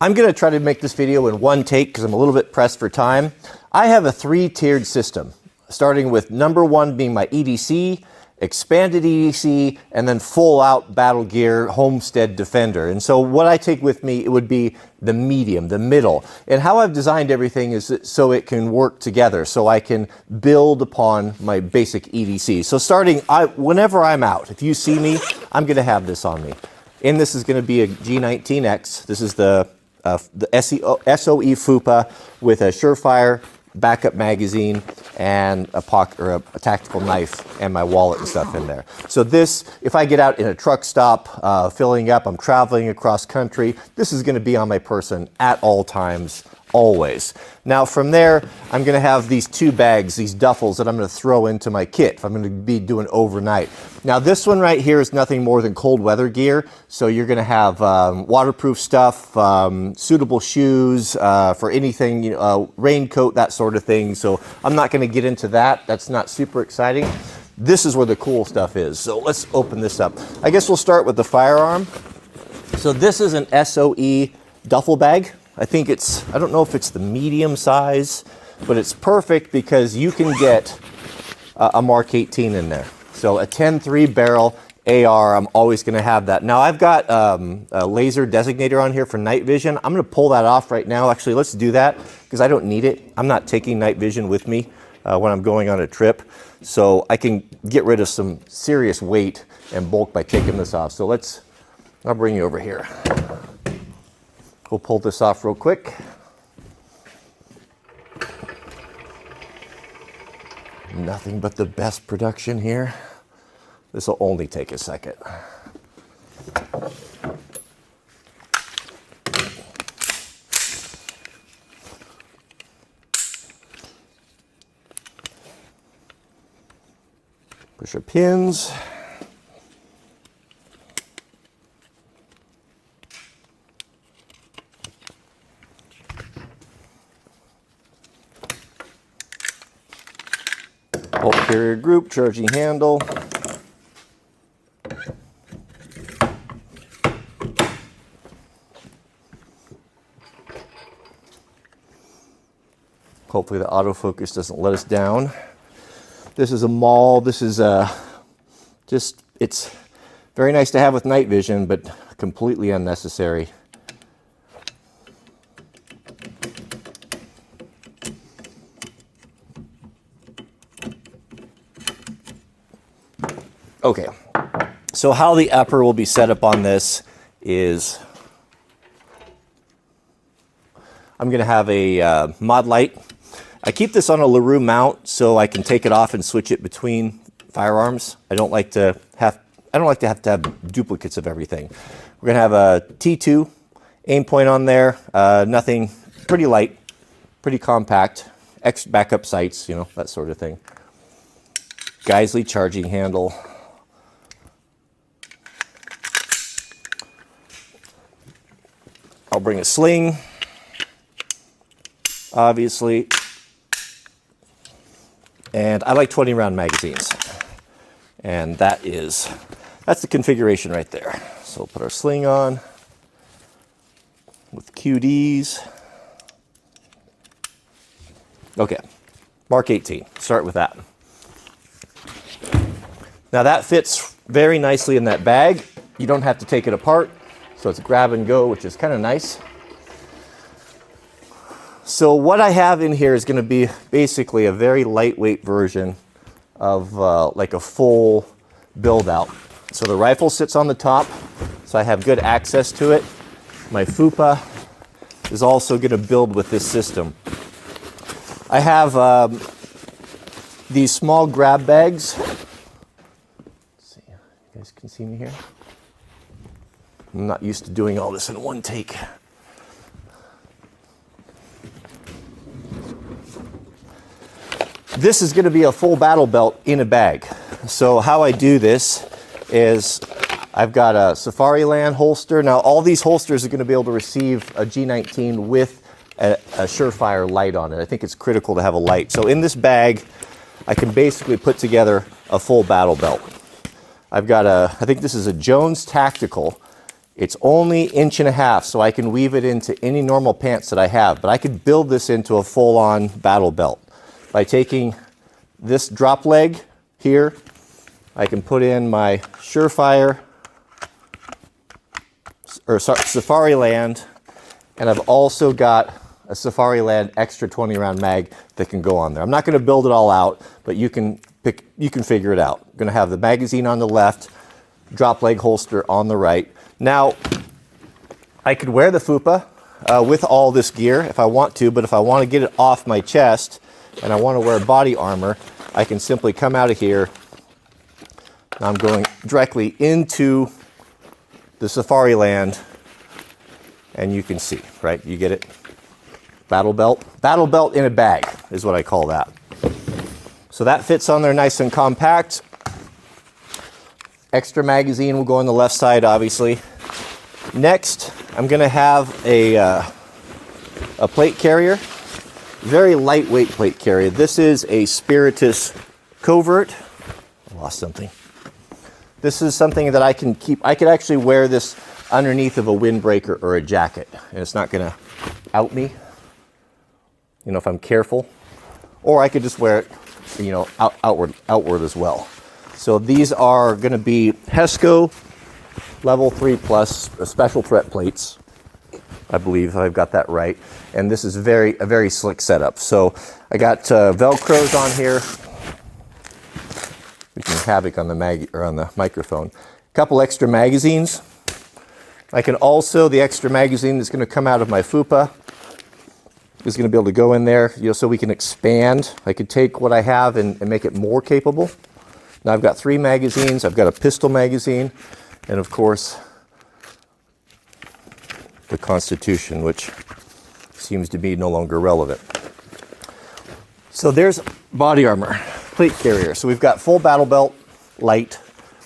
I'm going to try to make this video in one take because I'm a little bit pressed for time. I have a 3-tiered system, starting with number 1 being my EDC, expanded EDC, and then full out battle gear homestead defender. And so what I take with me, it would be the medium, the middle. And how I've designed everything is so it can work together, so I can build upon my basic EDC. So whenever I'm out, if you see me, I'm going to have this on me. And this is going to be a G19X. This is the SOE FUPA with a Surefire backup magazine and a tactical knife and my wallet and stuff in there. So this, if I get out in a truck stop, filling up, I'm traveling across country, this is going to be on my person at all times, always. Now from there, I'm going to have these 2 bags, these duffels that I'm going to throw into my kit if I'm going to be doing overnight. Now this one right here is nothing more than cold weather gear. So you're going to have waterproof stuff, suitable shoes for anything, raincoat, that sort of thing. So I'm not going to get into that. That's not super exciting. This is where the cool stuff is. So let's open this up. I guess we'll start with the firearm. So this is an SOE duffel bag. I don't know if it's the medium size, but it's perfect because you can get a Mark 18 in there. So a 10-3 barrel AR, I'm always going to have that. Now I've got a laser designator on here for night vision. I'm going to pull that off right now. Actually, let's do that because I don't need it. I'm not taking night vision with me when I'm going on a trip. So I can get rid of some serious weight and bulk by taking this off. So I'll bring you over here. We'll pull this off real quick. Nothing but the best production here. This will only take a second. Push our pins. Bolt carrier group, charging handle. Hopefully the autofocus doesn't let us down. This is a maul. This is it's very nice to have with night vision, but completely unnecessary. Okay, so how the upper will be set up on this is I'm going to have a mod light. I keep this on a LaRue mount so I can take it off and switch it between firearms. I don't like to have duplicates of everything. We're going to have a T2 aim point on there. Nothing, pretty light, pretty compact. Backup sights, that sort of thing. Geisley charging handle. I'll bring a sling, obviously, and I like 20-round magazines, and that's the configuration right there. So we'll put our sling on with QDs. Okay, Mark 18, start with that. Now that fits very nicely in that bag. You don't have to take it apart. So it's grab and go, which is kind of nice. So what I have in here is going to be basically a very lightweight version of like a full build out. So the rifle sits on the top, so I have good access to it. My FUPA is also going to build with this system. I have these small grab bags. Let's see, you guys can see me here. I'm not used to doing all this in one take. This is going to be a full battle belt in a bag. So how I do this is I've got a Safariland holster. Now all these holsters are going to be able to receive a G19 with a Surefire light on it. I think it's critical to have a light. So in this bag, I can basically put together a full battle belt. I've got I think this is a Jones Tactical It's only 1.5 inches, so I can weave it into any normal pants that I have, but I could build this into a full-on battle belt. By taking this drop leg here, I can put in my Surefire, or Safariland, and I've also got a Safariland extra 20-round mag that can go on there. I'm not going to build it all out, but you can figure it out. I'm going to have the magazine on the left, drop leg holster on the right. Now, I could wear the FUPA with all this gear if I want to, but if I want to get it off my chest and I want to wear body armor, I can simply come out of here. I'm going directly into the Safariland, and you can see, right? You get it? Battle belt. Battle belt in a bag is what I call that. So that fits on there nice and compact. Extra magazine will go on the left side, obviously. Next, I'm going to have a plate carrier. Very lightweight plate carrier. This is a Spiritus Covert. I lost something. This is something that I can keep. I could actually wear this underneath of a windbreaker or a jacket, and it's not going to out me, you know, if I'm careful. Or I could just wear it, you know, outward as well. So these are going to be HESCO level 3 plus special threat plates. I believe I've got that right. And this is a very slick setup. So I got Velcros on here. Wreaking havoc on the microphone. A couple extra magazines. I can also, the extra magazine that's going to come out of my FUPA is going to be able to go in there, you know, so we can expand. I could take what I have and make it more capable. Now I've got 3 magazines. I've got a pistol magazine, and of course, the Constitution, which seems to be no longer relevant. So there's body armor, plate carrier. So we've got full battle belt, light.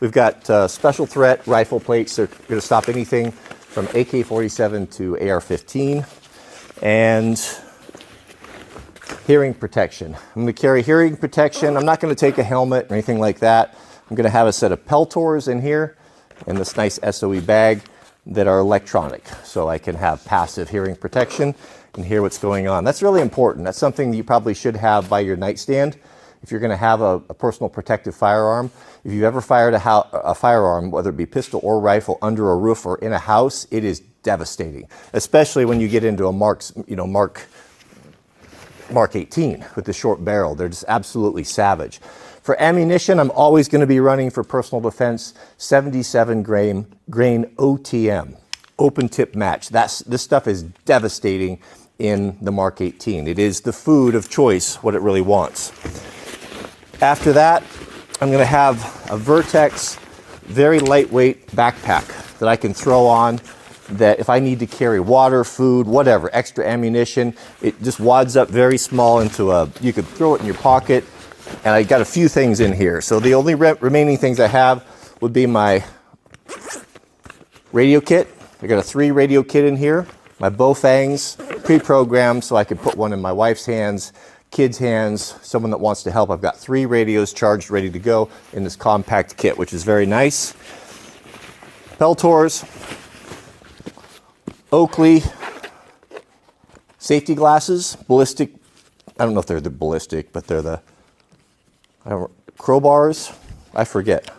We've got special threat rifle plates. They're going to stop anything from AK-47 to AR-15. And hearing protection. I'm going to carry hearing protection. I'm not going to take a helmet or anything like that. I'm going to have a set of Peltors in here and this nice SOE bag that are electronic, so I can have passive hearing protection and hear what's going on. That's really important. That's something you probably should have by your nightstand if you're going to have a personal protective firearm. If you've ever fired a firearm, whether it be pistol or rifle, under a roof or in a house, it is devastating, especially when you get into a Mark 18 with the short barrel. They're just absolutely savage. For ammunition, I'm always going to be running for personal defense 77 grain OTM, open tip match. This stuff is devastating in the Mark 18. It is the food of choice, what it really wants. After that, I'm going to have a Vertex, very lightweight backpack that I can throw on, that if I need to carry water, food, whatever, extra ammunition, it just wads up very small into you could throw it in your pocket. And I got a few things in here. So the only remaining things I have would be my radio kit. I got a 3 radio kit in here. My Bowfangs, pre-programmed, so I could put one in my wife's hands, kids' hands, someone that wants to help. I've got 3 radios charged, ready to go in this compact kit, which is very nice. Peltors, Oakley, safety glasses, ballistic. I don't know if they're the ballistic, but they're the crowbars, I forget.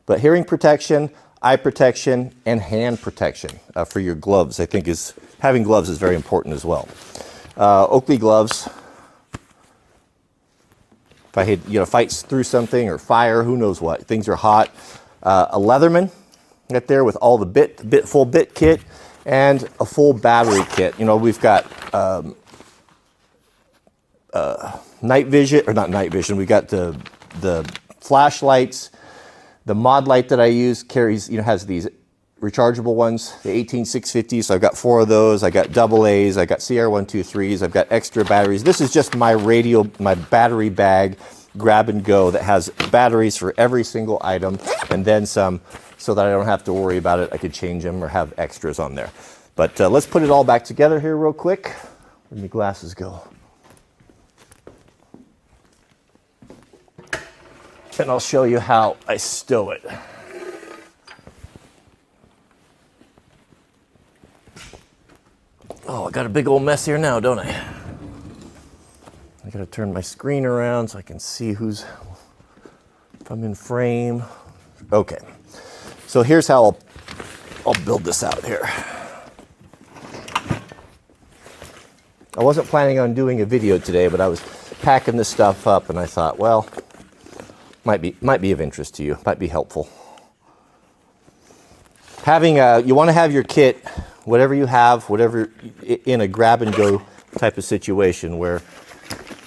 But hearing protection, eye protection, and hand protection for your gloves. I think having gloves is very important as well. Oakley gloves. If I had, fights through something or fire, who knows what. Things are hot. A Leatherman right there with all the full bit kit and a full battery kit. We've got night vision, or not night vision. We got the flashlights. The mod light that I use has these rechargeable ones, the 18650. So I've got 4 of those. I got AA's. I got CR123s. I've got extra batteries. This is just my battery bag, grab and go, that has batteries for every single item and then some, so that I don't have to worry about it. I could change them or have extras on there. But let's put it all back together here real quick. Where'd my glasses go? And I'll show you how I stow it. Oh, I got a big old mess here now, don't I? I gotta turn my screen around so I can see if I'm in frame. Okay, so here's how I'll build this out here. I wasn't planning on doing a video today, but I was packing this stuff up and I thought, well, might be of interest to you, might be helpful. You want to have your kit, whatever you have, whatever, in a grab and go type of situation where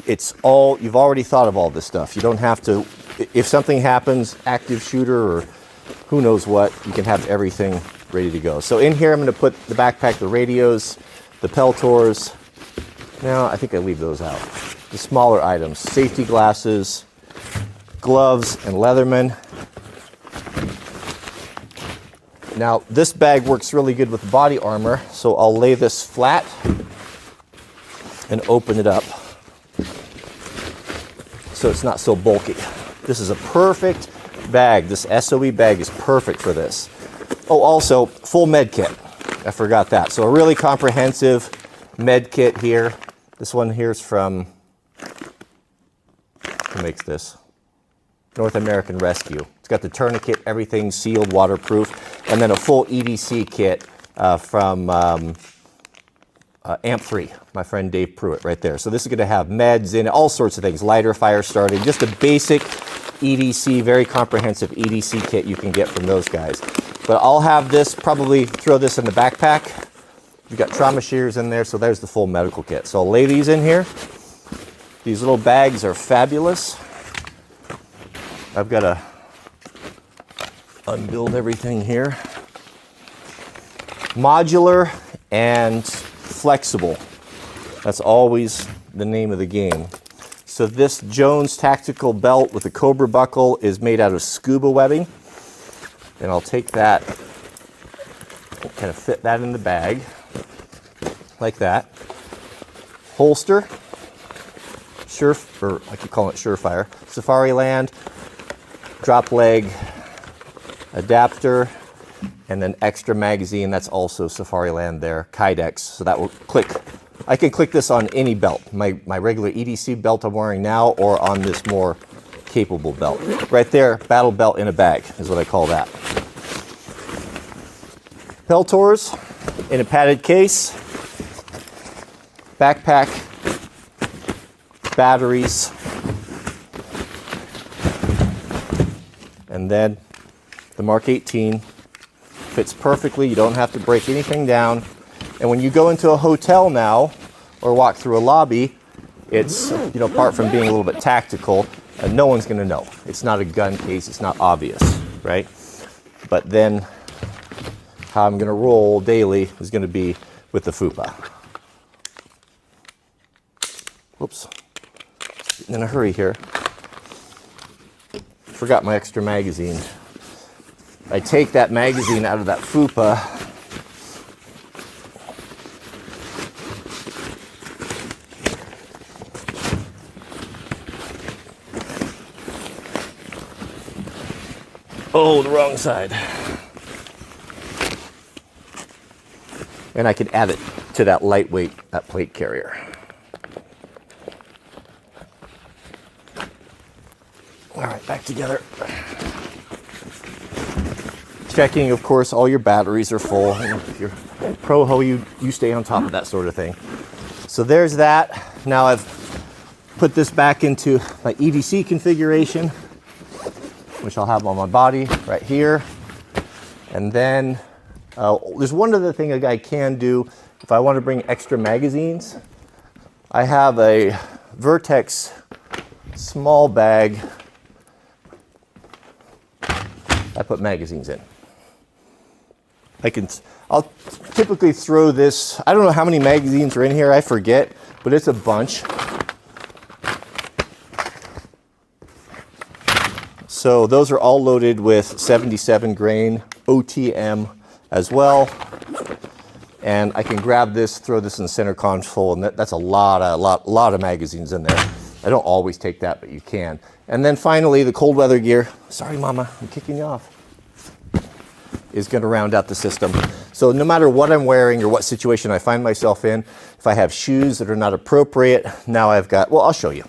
you've already thought of all this stuff. You don't have to, if something happens, active shooter or who knows what, you can have everything ready to go. So in here, I'm going to put the backpack, the radios, the Peltors. Now, I think I leave those out. The smaller items, safety glasses, gloves, and Leatherman. Now, this bag works really good with body armor, so I'll lay this flat and open it up so it's not so bulky. This is a perfect bag. This SOE bag is perfect for this. Oh, also, full med kit. I forgot that. So a really comprehensive med kit here. This one here is from, who makes this? North American Rescue. It's got the tourniquet, everything sealed, waterproof, and then a full EDC kit from AMP3, my friend Dave Pruitt right there. So this is going to have meds in it, all sorts of things, lighter, fire starting, just a basic EDC, very comprehensive EDC kit you can get from those guys. But I'll have this, probably throw this in the backpack. We've got trauma shears in there, so there's the full medical kit. So I'll lay these in here. These little bags are fabulous. I've got to unbuild everything here. Modular and flexible. That's always the name of the game. So this Jones tactical belt with a Cobra buckle is made out of scuba webbing. And I'll take that, kind of fit that in the bag, like that. Holster, or I keep calling it Surefire, Safariland, drop leg, adapter, and then extra magazine. That's also Safariland there, Kydex. So that will click. I can click this on any belt, my regular EDC belt I'm wearing now, or on this more capable belt. Right there, battle belt in a bag is what I call that. Peltors in a padded case, backpack, batteries, and then the Mark 18 fits perfectly. You don't have to break anything down. And when you go into a hotel now or walk through a lobby, it's, apart from being a little bit tactical, no one's going to know. It's not a gun case. It's not obvious, right? But then how I'm going to roll daily is going to be with the FUPA. Whoops. Getting in a hurry here. Forgot my extra magazine. I take that magazine out of that FUPA. Oh, the wrong side. And I can add it to that lightweight, that plate carrier. All right, back together. Checking, of course, all your batteries are full. If you're PROhO, you stay on top of that sort of thing. So there's that. Now I've put this back into my EDC configuration, which I'll have on my body right here. And then there's one other thing a guy can do if I want to bring extra magazines. I have a Vertex small bag. I put magazines in. I'll typically throw this, I don't know how many magazines are in here, I forget, but it's a bunch. So those are all loaded with 77 grain OTM as well. And I can grab this, throw this in the center console, and that's a lot of magazines in there. I don't always take that, but you can. And then finally, the cold weather gear. Sorry, Mama, I'm kicking you off. is going to round out the system. So no matter what I'm wearing or what situation I find myself in, if I have shoes that are not appropriate, now I've got, well, I'll show you.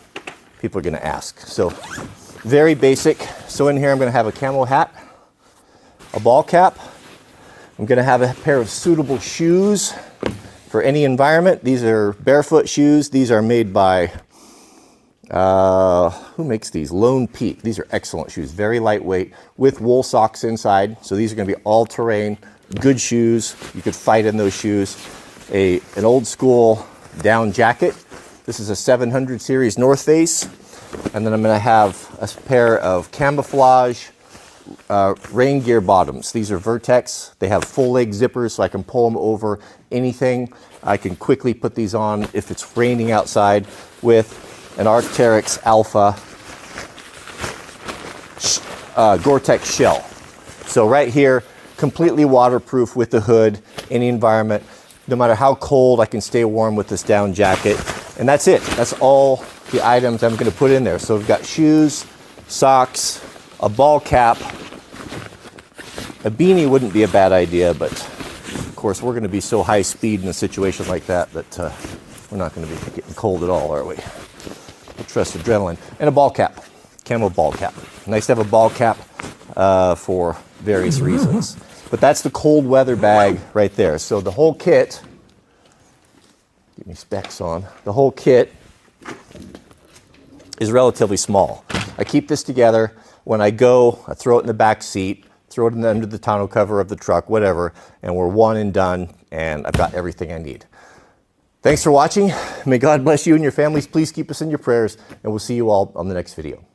People are going to ask. So very basic. So in here I'm going to have a camo hat, a ball cap. I'm going to have a pair of suitable shoes for any environment. These are barefoot shoes. These are made by, who makes these? Lone Peak. These are excellent shoes, very lightweight with wool socks inside. So these are going to be all terrain, good shoes. You could fight in those shoes. An old school down jacket. This is a 700 series North Face. And then I'm going to have a pair of camouflage rain gear bottoms. These are Vertex. They have full leg zippers so I can pull them over anything. I can quickly put these on if it's raining outside with an Arc'teryx Alpha Gore-Tex shell. So right here, completely waterproof with the hood, any environment. No matter how cold, I can stay warm with this down jacket. And that's it. That's all the items I'm going to put in there. So we've got shoes, socks, a ball cap. A beanie wouldn't be a bad idea, but of course we're going to be so high speed in a situation like that that we're not going to be getting cold at all, are we? I trust adrenaline. And a ball cap, camo ball cap. Nice to have a ball cap for various reasons. But that's the cold weather bag right there. So the whole kit, get me specs on, the whole kit is relatively small. I keep this together. When I go, I throw it in the back seat, throw it under the tonneau cover of the truck, whatever, and we're one and done, and I've got everything I need. Thanks for watching. May God bless you and your families. Please keep us in your prayers, and we'll see you all on the next video.